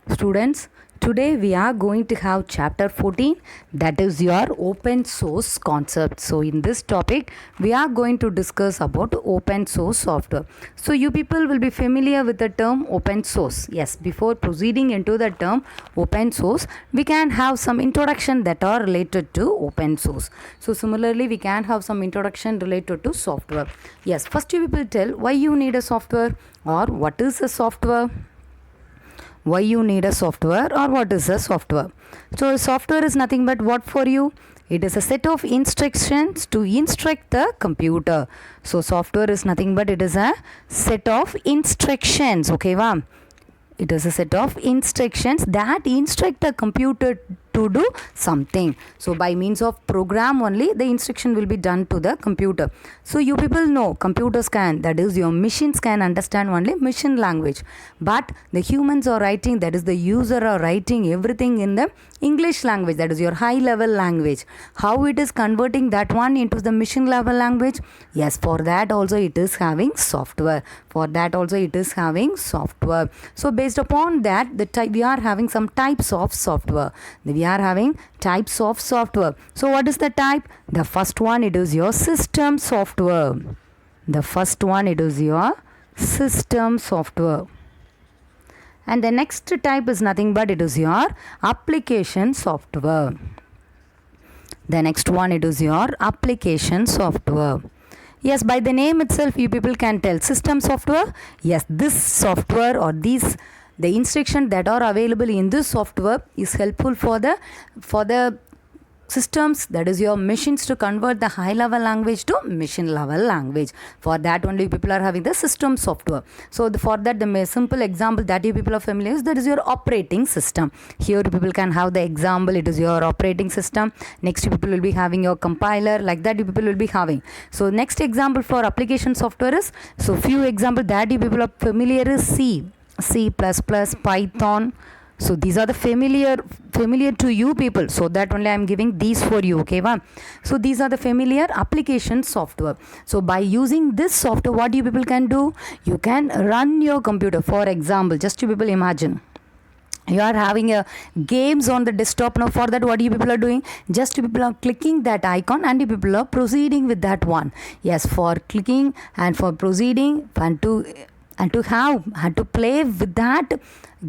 Students, today we are going to have chapter 14, that is your open source concept. So in this topic we are going to discuss about open source software. So you people will be familiar with the term open source. Yes, before proceeding into the term open source, we can have some introduction that are related to open source. So similarly we can have some introduction related to software. Yes, first you people tell why you need a software or what is a software. Why you need a software or what is a software. So software is nothing but what for you? It is a set of instructions to instruct the computer. So software is nothing but it is a set of instructions. Okay, va? It is a set of instructions that instruct the computer to do something. So by means of program only the instruction will be done to the computer. So you people know computers can, that is your machines can understand only machine language, but the humans are writing, that is the user are writing everything in the English language, that is your high level language. How it is converting that one into the machine level language? Yes, for that also it is having software. For that also it is having software. So based upon that we are having some types of software. We are having types of software. So what is the type? The first one, it is your system software. The first one, it is your system software. And the next type is nothing but it is your application software. The next one, it is your application software. Yes, by the name itself you people can tell system software. Yes, this software or these the instructions that are available in this software is helpful for the systems, that is your machines, to convert the high level language to machine level language. For that only people are having the system software. So for that the simple example that you people are familiar with, that is your operating system. Here people can have the example, it is your operating system. Next you people will be having your compiler, like that you people will be having. So next example for application software is, so few example that you people are familiar is C++, Python. So these are the familiar to you people. So that only I am giving these for you. Okay, va? So these are the familiar application software. So by using this software, what you people can do? You can run your computer. For example, just you people imagine, you are having a games on the desktop. Now for that what you people are doing? Just you people are clicking that icon and you people are proceeding with that one. Yes, for clicking and for proceeding and to play with that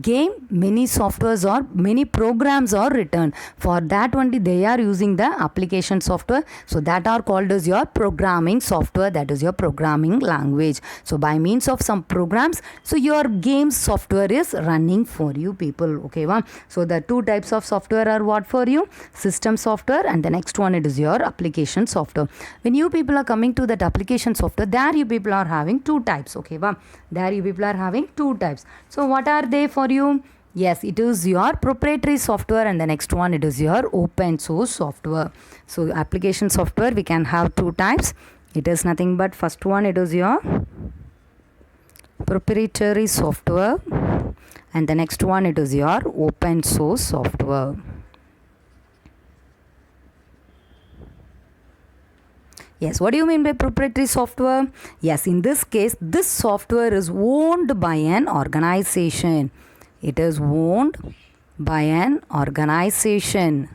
game, many softwares or many programs are written. For that only they are using the application software. So that are called as your programming software, that is your programming language. So by means of some programs, so your game software is running for you people. Okay, wow? So the two types of software are what for you? System software, and the next one it is your application software. When you people are coming to that application software, there you people are having two types. Okay, wow? There you people are having two types. So what are they for you? Yes, it is your proprietary software, and the next one it is your open source software. So application software we can have two types. It is nothing but first one it is your proprietary software, and the next one it is your open source software. Yes, what do you mean by proprietary software? Yes, in this case, this software is owned by an organization. It is owned by an organization.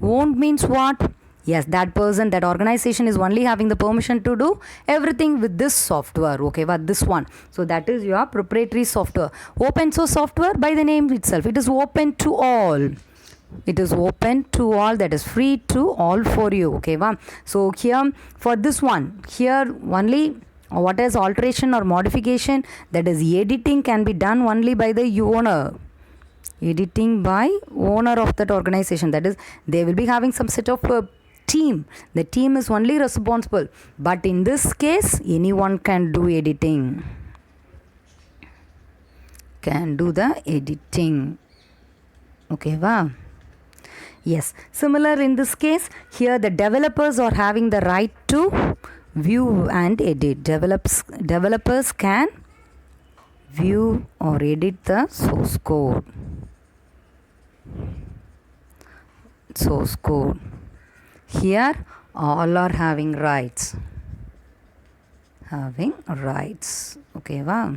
Owned means what? Yes, that person, that organization is only having the permission to do everything with this software. Okay, but this one. So that is your proprietary software. Open source software, by the name itself, it is open to all. It is open to all, that is free to all for you. Okay, wow? So here for this one, here only what is alteration or modification, that is editing, can be done only by the owner. Editing by owner of that organization, that is they will be having some set of team. The team is only responsible, but in this case anyone can do editing, can do the editing. Okay, wow? Yes, similar in this case, here the developers are having the right to view and edit. Developers can view or edit the source code. Here all are having rights. Okay, wow?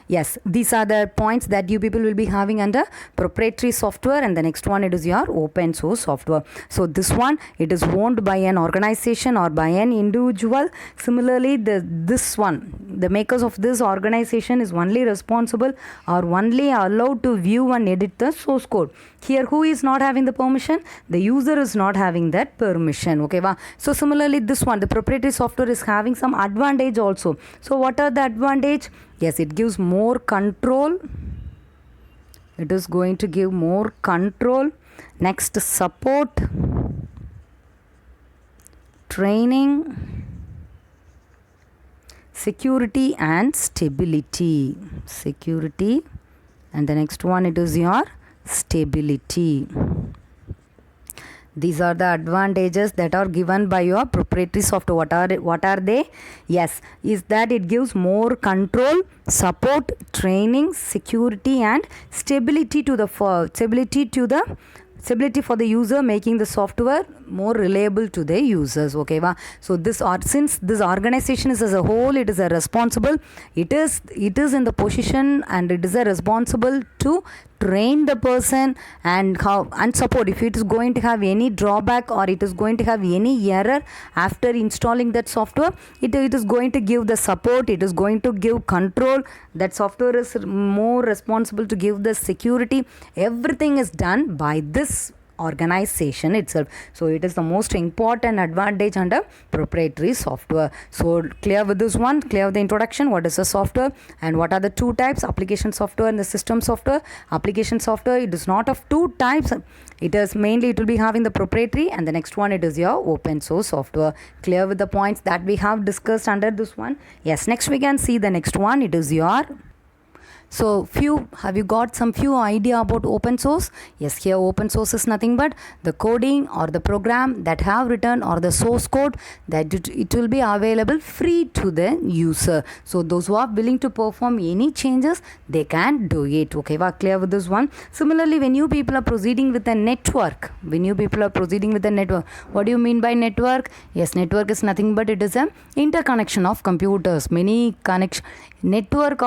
Yes, these are the points that you people will be having under proprietary software, and the next one, it is your open source software. So this one, it is owned by an organization or by an individual. Similarly, this one, the makers of this organization is only responsible or only allowed to view and edit the source code. Here, who is not having the permission? The user is not having that permission. Okay, wow. So similarly, this one, the proprietary software is having some advantage also. So what are the advantage? Yes, it gives more control. It is going to give more control. Next, support, training, security and stability. Security, and the next one, it is your stability. These are the advantages that are given by your proprietary software. What are they? Yes, is that it gives more control, support, training, security and stability for the user, making the software more reliable to the users. Okay, so since this organization is as a whole, it is a responsible, it is in the position, and it is a responsible to train the person and support if it is going to have any drawback or it is going to have any error after installing that software. It is going to give the support, it is going to give control. That software is more responsible to give the security. Everything is done by this organization itself. So it is the most important advantage under proprietary software. So clear with this one, clear with the introduction, what is the software and what are the two types, application software and the system software. Application software, it is not of two types. It is mainly, it will be having the proprietary, and the next one, it is your open source software. Clear with the points that we have discussed under this one. Yes, next we can see the next one, it is your. So have you got some few idea about open source? Yes, here open source is nothing but the coding or the program that have written or the source code that it will be available free to the user. So those who are willing to perform any changes, they can do it. Okay, clear with this one. Similarly, when you people are proceeding with a network, what do you mean by network? Yes, network is nothing but it is a interconnection of computers. Network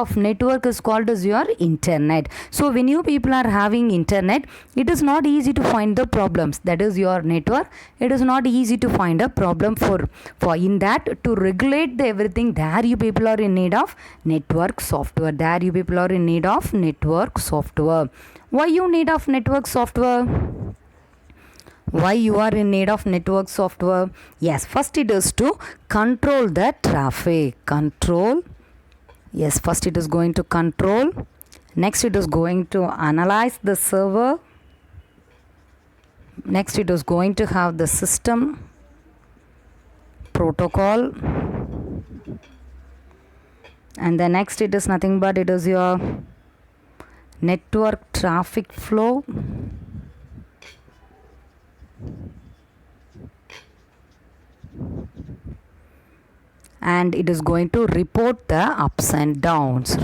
is called as your internet. So when you people are having internet, it is not easy to find the problems. That is your network. It is not easy to find a problem for in that to regulate everything. There you people are in need of network software. Why you need of network software? Why you are in need of network software? Yes, first it is to control the traffic. Yes, first it is going to control. Next it is going to analyze the server. Next it is going to have the system protocol. And the next it is nothing but it is your network traffic flow. And it is going to report the ups and downs.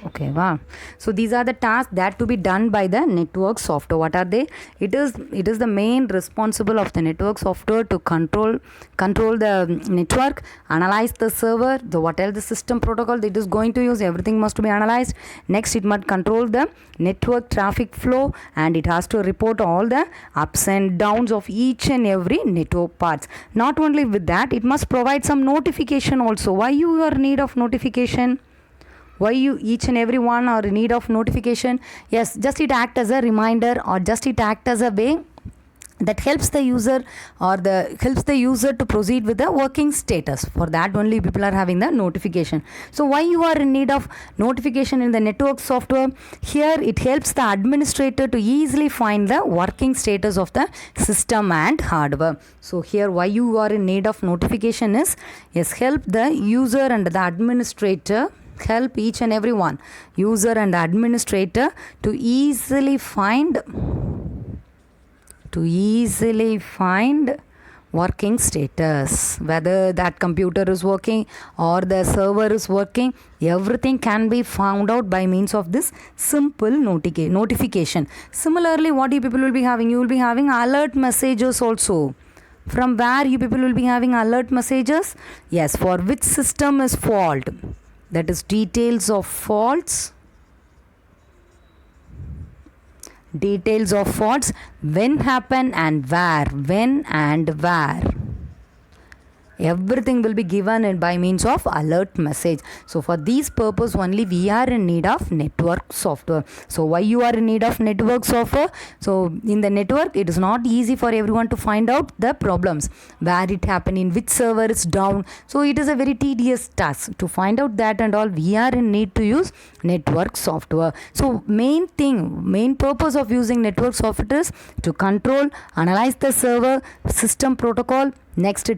Okay, wow. So these are the tasks that to be done by the network software. What are they? It is the main responsible of the network software to control the network, analyze the server, what else the system protocol that it is going to use, everything must be analyzed. Next, it must control the network traffic flow, and it has to report all the ups and downs of each and every network parts. Not only with that, it must provide some notification also. Why you are in need of notification? Why you each and every one are in need of notification? Yes, just it act as a reminder, or just it act as a way that helps the user to proceed with the working status. For that only people are having the notification. So why you are in need of notification in the network software? Here it helps the administrator to easily find the working status of the system and hardware. So here why you are in need of notification is, yes, help the user and the administrator, help each and every one, user and administrator, to easily find working status, whether that computer is working or the server is working. Everything can be found out by means of this simple notification. Similarly, what you people will be having? You will be having alert messages also. From where you people will be having alert messages? Yes, for which system is fault? That is details of faults. Details of faults, when happen and where, when and where. Everything will be given by means of alert message. So for these purpose only we are in need of network software. So why you are in need of network software? So in the network it is not easy for everyone to find out the problems, where it happened, in which server is down. So it is a very tedious task to find out that and all. We are in need to use network software. So main purpose of using network software is to control, analyze the server, system protocol, next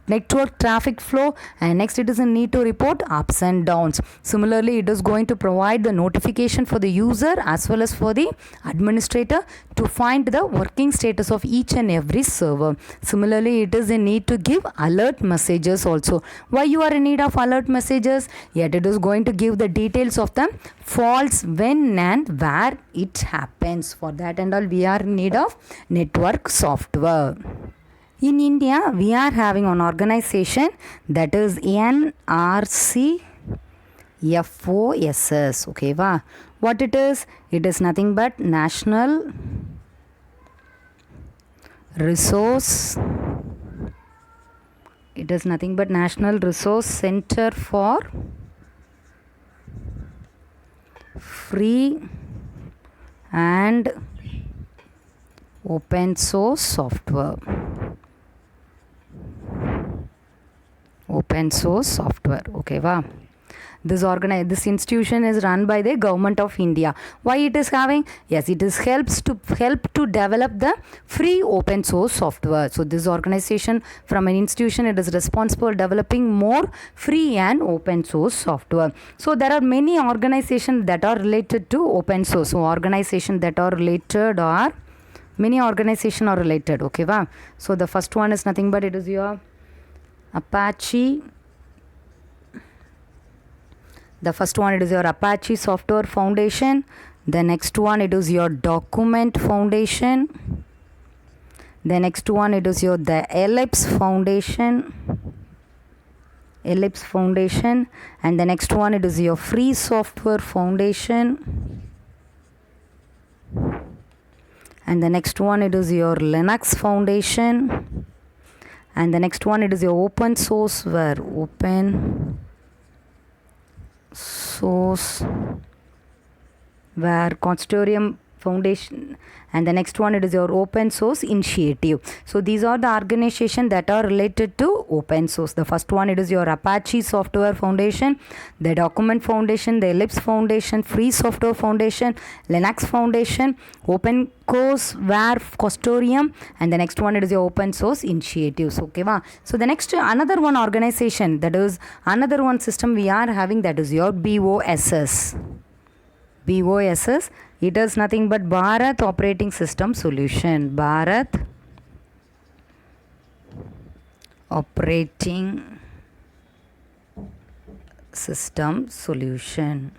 network traffic flow, and next it is a need to report ups and downs. Similarly, it is going to provide the notification for the user as well as for the administrator to find the working status of each and every server. Similarly, it is a need to give alert messages also. Why you are in need of alert messages? Yet it is going to give the details of the faults, when and where it happens. For that and all we are in need of network software. In India, we are having an organization that is NRC FOSS. Okay, va? What it is? It is nothing but National Resource. It is nothing but National Resource Center for Free and Open Source Software. Open source software. Okay, wow. This institution is run by the government of India. Why it is having? Yes, it is help to develop the free open source software. So this organization from an institution, it is responsible for developing more free and open source software. So there are many organizations that are related to open source. So organizations that are related, or many organizations are related. Okay, wow. So the first one is nothing but it is your Apache. The first one it is your Apache Software Foundation. The next one it is your Document Foundation. The next one it is your the Ellipse Foundation. Ellipse Foundation. And the next one it is your Free Software Foundation. And the next one it is your Linux Foundation. And the next one it is your Open Sourceware Consortium Foundation. And the next one it is your Open Source Initiative. So these are the organizations that are related to open source. The first one it is your Apache Software Foundation, the Document Foundation, the Ellipse Foundation, Free Software Foundation, Linux Foundation, Open Courseware Consortium, and the next one it is your Open Source Initiatives. Okay, va? So the next another one organization, that is another one system we are having, that is your BOSS. BOSS, it is nothing but Bharat Operating System Solution. Bharat Operating System Solution.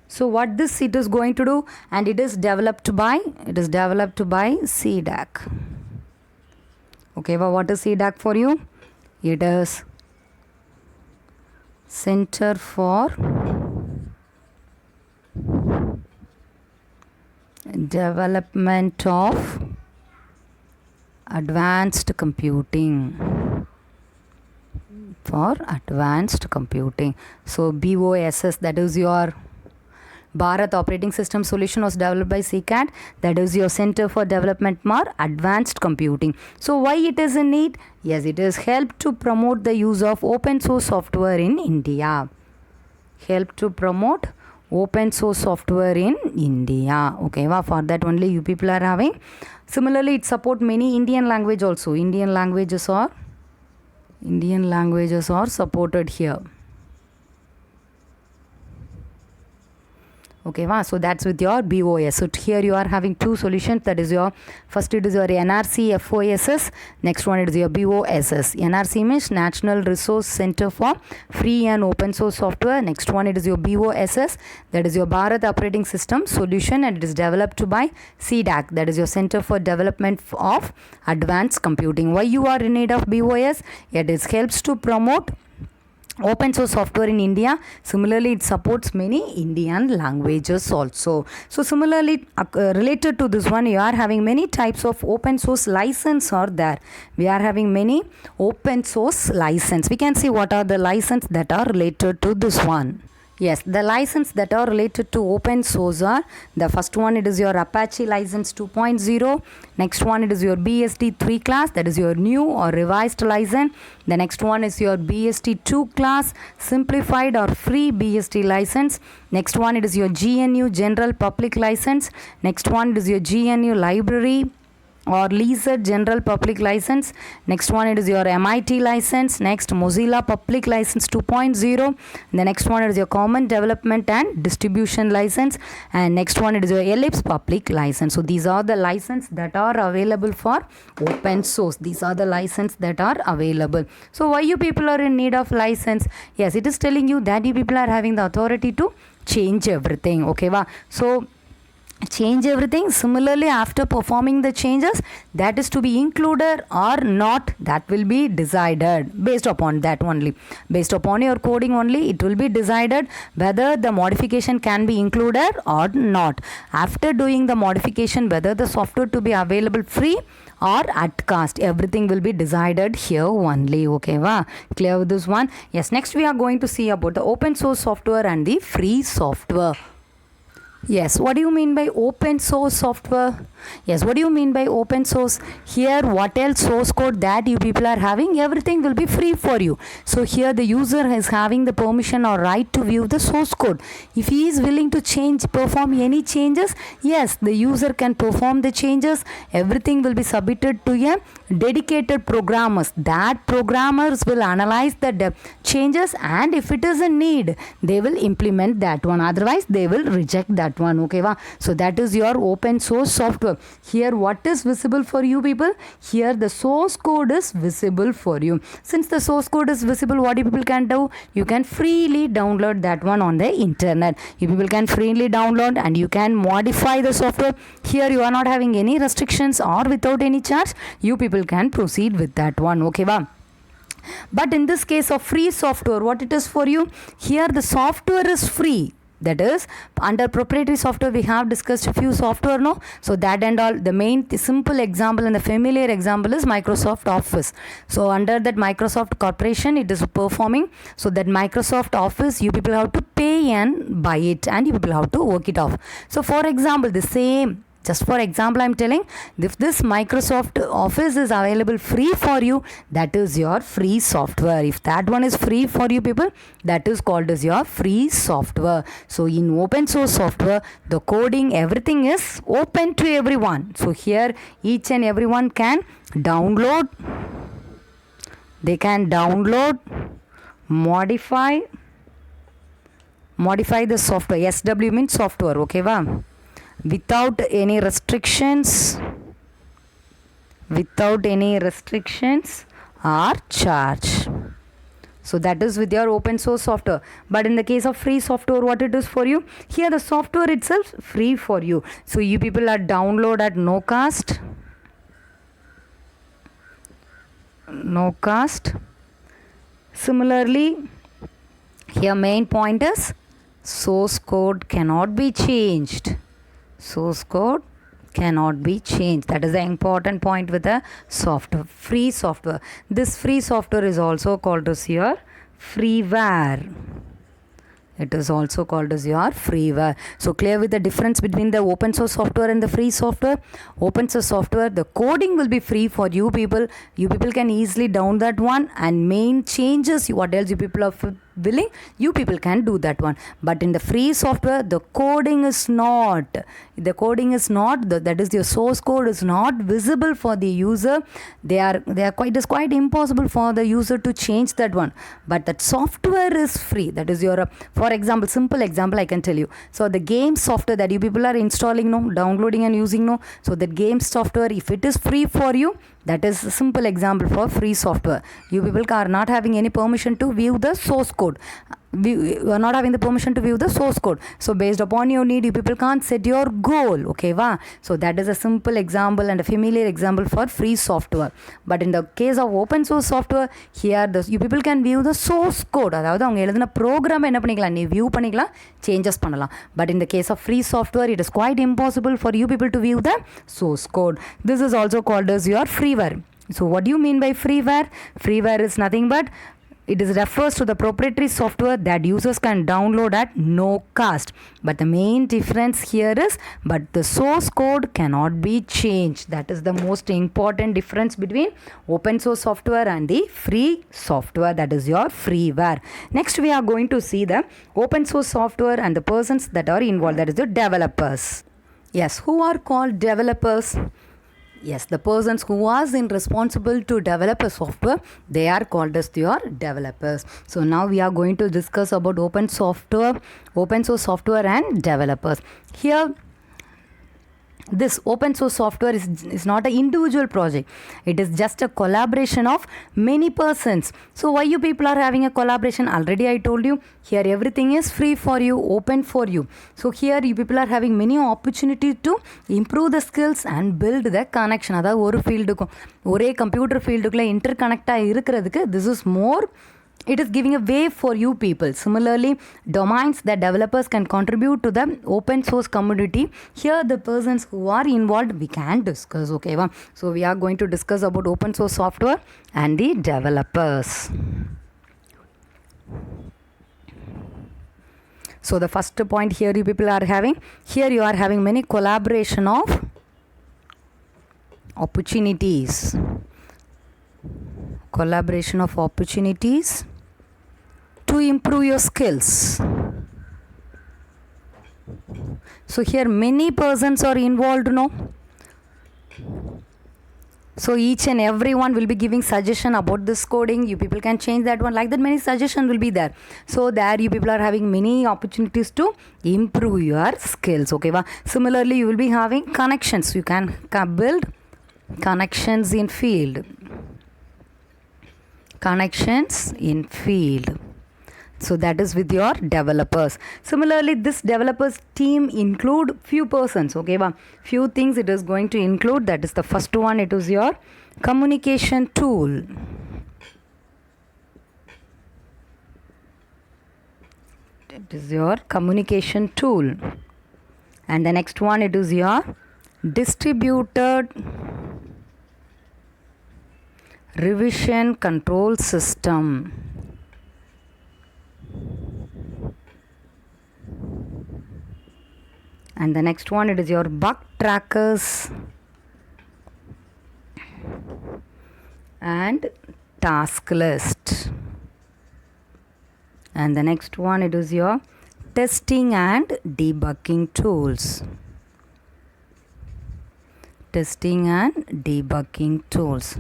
So what this it is going to do, and it is developed by CDAC. Okay, well, what is CDAC for you? It is Center for Development of Advanced Computing. For advanced computing. So BOSS, that is your Bharat Operating System Solution, was developed by CCAT. That is your Center for Development for Advanced Computing. So why it is in need? Yes, it is help to promote the use of open source software in India. Help to promote open source software in India. Okay, well, for that only you people are having. Similarly, it support many Indian language also. Indian languages are supported here. Okay, wow. So that's with your BOS. So here you are having two solutions. That is your first, it is your NRC FOSS. Next one, it is your BOSS. NRC means National Resource Center for Free and Open Source Software. Next one, it is your BOSS. That is your Bharat Operating System Solution, and it is developed by CDAC. That is your Center for Development of Advanced Computing. Why you are in need of BOS? It helps to promote open source software in India. Similarly, it supports many Indian languages also. So similarly, related to this one, you are having many types of open source license are there. We are having many open source license. We can see what are the license that are related to this one. Yes, the license that are related to open source are, the first one, it is your Apache license 2.0. Next one, it is your BSD 3 class, that is your new or revised license. The next one is your BSD 2 class, simplified or free BSD license. Next one, it is your GNU general public license. Next one, it is your GNU library or leased general public license. Next one, it is your MIT license. Next, Mozilla public license 2.0. The next one is your common development and distribution license, and next one, it is your Ellipse public license. So these are the license that are available for open source. These are the license that are available. So why you people are in need of license? Yes, it is telling you that you people are having the authority to change everything. Okay, wow. So change everything. Similarly, after performing the changes, that is to be included or not, that will be decided based upon that only. Based upon your coding only, it will be decided whether the modification can be included or not. After doing the modification, whether the software to be available free or at cost, everything will be decided here only. Okay, wow. Clear with this one? Yes, next we are going to see about the open source software and the free software. Yes, what do you mean by open source software? Yes, what do you mean by open source? Here, what else source code that you people are having, everything will be free for you. So here the user is having the permission or right to view the source code. If he is willing to perform any changes, yes, the user can perform the changes. Everything will be submitted to a dedicated programmers. That programmers will analyze the changes, and if it is a need, they will implement that one. Otherwise, they will reject that one. Okay, wow. So that is your open source software. Here, what is visible for you people? Here, the source code is visible for you. Since the source code is visible, what you people can do? You can freely download that one on the internet. You people can freely download and you can modify the software. Here, you are not having any restrictions or without any charge. You people can proceed with that one. Okay, wow. But in this case of free software, what it is for you? Here, the software is free. That is, under proprietary software, we have discussed a few software, no? So that and all, the main simple example and the familiar example is Microsoft Office. So under that Microsoft Corporation, it is performing. So that Microsoft Office, you people have to pay and buy it, and you people have to work it off. So for example, the same, just for example, I am telling, if this Microsoft Office is available free for you, that is your free software. If that one is free for you people, that is called as your free software. So in open source software, the coding, everything is open to everyone. So here, each and everyone can download. They can download, modify the software. SW means software. Okay, wow. Without any restrictions or charge. So that is with your open source software. But in the case of free software, what it is for you? Here the software itself free for you. So you people are download at no cost. No cost. Similarly, here main point is source code cannot be changed. Source code cannot be changed. That is the important point with the software, free software. This free software is also called as your freeware. It is also called as your freeware. So clear with the difference between the open source software and the free software? Open source software, the coding will be free for you people. You people can easily download that one, and main changes, what else you people have willing, you people can do that one. But in the free software, the coding is not. That is your source code is not visible for the user. It is quite impossible for the user to change that one. But that software is free. That is your, for example, simple example I can tell you. So the game software that you people are installing, no, downloading and using, no. So that game software, if it is free for you, that is a simple example for free software. You people are not having any permission to view the source code. You are not having the permission to view the source code. So based upon your need, you people can't set your goal. Okay, va? So that is a simple example and a familiar example for free software. But in the case of open source software, here you people can view the source code. அதாவது அவங்க எழுதின program என்ன பண்ணிக்கலாம், நீ view பண்ணிக்கலாம், changes பண்ணலாம். But in the case of free software, it is quite impossible for you people to view the source code. This is also called as your freeware. So what do you mean by freeware? Freeware is nothing but it refers to the proprietary software that users can download at no cost. But the main difference here is, but the source code cannot be changed. That is the most important difference between open source software and the free software. That is your freeware. Next, we are going to see the open source software and the persons that are involved. That is the developers. Yes, who are called developers? Yes, the persons who are responsible to develop a software, they are called as your developers. So now we are going to discuss about open source software and developers. Here, this open source software is not an individual project. It is just a collaboration of many persons. So why you people are having a collaboration? Already I told you, here everything is free for you, open for you. So here you people are having many opportunities to improve the skills and build the connection. அதாவது ஒரு ஃபீல்டுக்கும் ஒரே computer ஃபீல்டுக்குள்ளே இன்டர்கனெக்டாக இருக்கிறதுக்கு this is more, it is giving a way for you people. Similarly, domains that developers can contribute to the open source community. Here the persons who are involved, we can discuss. Okay, so we are going to discuss about open source software and the developers. So the first point here you people are having, here you are having many collaboration of opportunities. Collaboration of opportunities to improve your skills. So here many persons are involved, no? So each and everyone will be giving suggestion about this coding. You people can change that one. Like that, many suggestions will be there. So there you people are having many opportunities to improve your skills. Okay, va? Similarly, you will be having connections. You can build connections in field. Connections in field. So that is with your developers. Similarly, this developers team include few persons. Okay, few things it is going to include. That is the first one. It is your communication tool. It is your communication tool. And the next one, it is your distributed revision control system. And the next one, it is your bug trackers and task list. And the next one, it is your testing and debugging tools. Testing and debugging tools.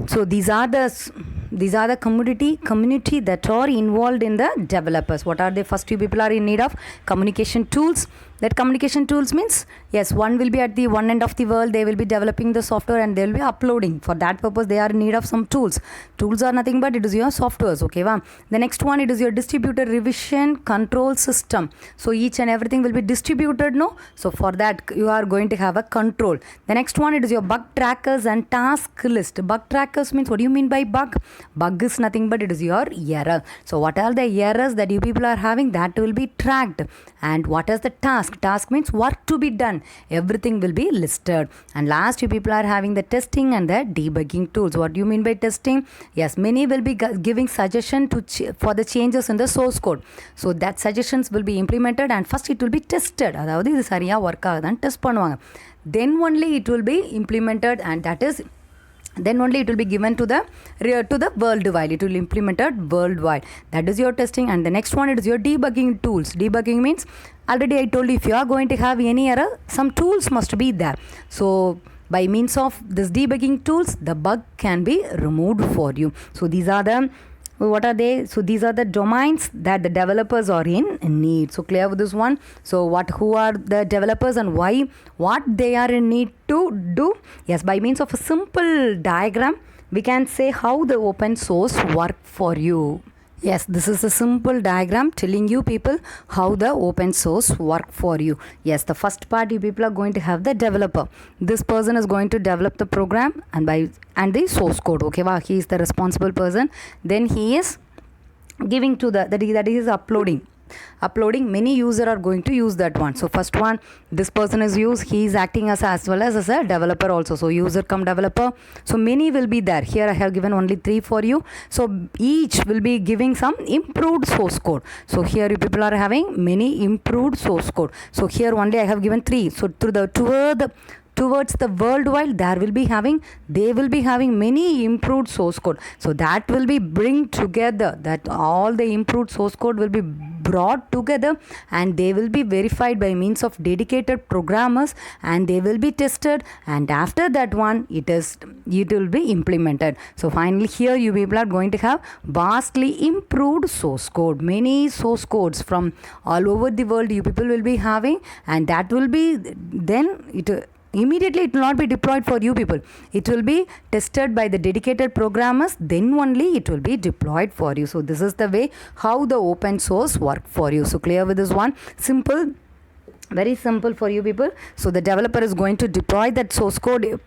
So these are the community that are involved in the developers. What are they? First, you people are in need of communication tools. That communication tools means, yes, one will be at the one end of the world. They will be developing the software and they will be uploading. For that purpose, they are in need of some tools. Tools are nothing but it is your softwares. Okay, va? The next one, it is your distributed revision control system. So each and everything will be distributed, no? So for that, you are going to have a control. The next one, it is your bug trackers and task list. Bug trackers means, what do you mean by bug? Bug is nothing but it is your error. So what are the errors that you people are having? That will be tracked. And what is the task? Task means work to be done. Everything will be listed. And last, you people are having the testing and the debugging tools. What do you mean by testing? Yes, many will be giving suggestion for the changes in the source code. So that suggestions will be implemented and first it will be tested. அதாவது இது சரியா work ஆகுதான்னு test பண்ணுவாங்க. Then only it will be implemented, and that is then only it will be given to the worldwide. It will implemented worldwide. That is your testing. And the next one, it is your debugging tools. Debugging means, already I told you, if you are going to have any error, some tools must be there. So by means of this debugging tools, the bug can be removed for you. So these are the, what are they? So these are the domains that the developers are in need. So clear with this one. So who are the developers and why, what they are in need to do? Yes, by means of a simple diagram, we can say how the open source work for you. Yes, this is a simple diagram telling you people how the open source work for you. Yes, the first part, you people are going to have the developer. This person is going to develop the program and the source code. Okay, wow, he is the responsible person. Then he is giving to that is uploading. Many user are going to use that one. So first one, this person is he is acting as well as a developer also. So user come developer. So many will be there. Here I have given only 3 for you. So each will be giving some improved source code. So here you people are having many improved source code. So here only I have given 3. So towards the worldwide, they will be having many improved source code. So that will be bring together, that all the improved source code will be brought together, and they will be verified by means of dedicated programmers, and they will be tested, and after that one it will be implemented. So finally here you people are going to have vastly improved source code. Many source codes from all over the world you people will be having, and that will be then immediately it will not be deployed for you people. It will be tested by the dedicated programmers, then only it will be deployed for you. So this is the way how the open source work for you. So clear with this one? Simple, very simple for you people. So the developer is going to deploy that source code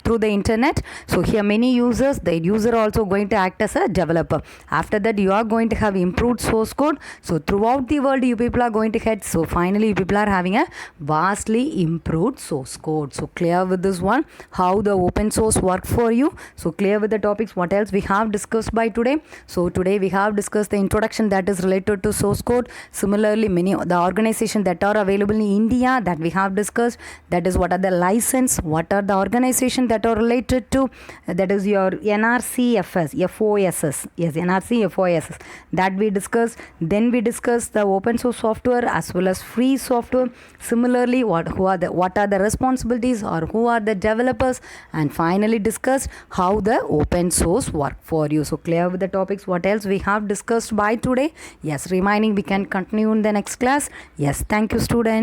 through the internet. So here many users, the user also going to act as a developer. After that you are going to have improved source code. So throughout the world you people are going to head. So finally you people are having a vastly improved source code. So clear with this one how the open source work for you. So clear with the topics. What else we have discussed by today? So today we have discussed the introduction that is related to source code. Similarly, many the organizations that are available in India that we have discussed, that is what are the license, what are the organization that are related to, that is your NRCFS, FOSS, yes, NRC FOSS, that we discussed. Then we discussed the open source software as well as free software. Similarly, what are the responsibilities, or who are the developers, and finally discussed how the open source work for you. So clear with the topics. What else we have discussed by today? Yes, remaining we can continue in the next class. Yes, thank you students.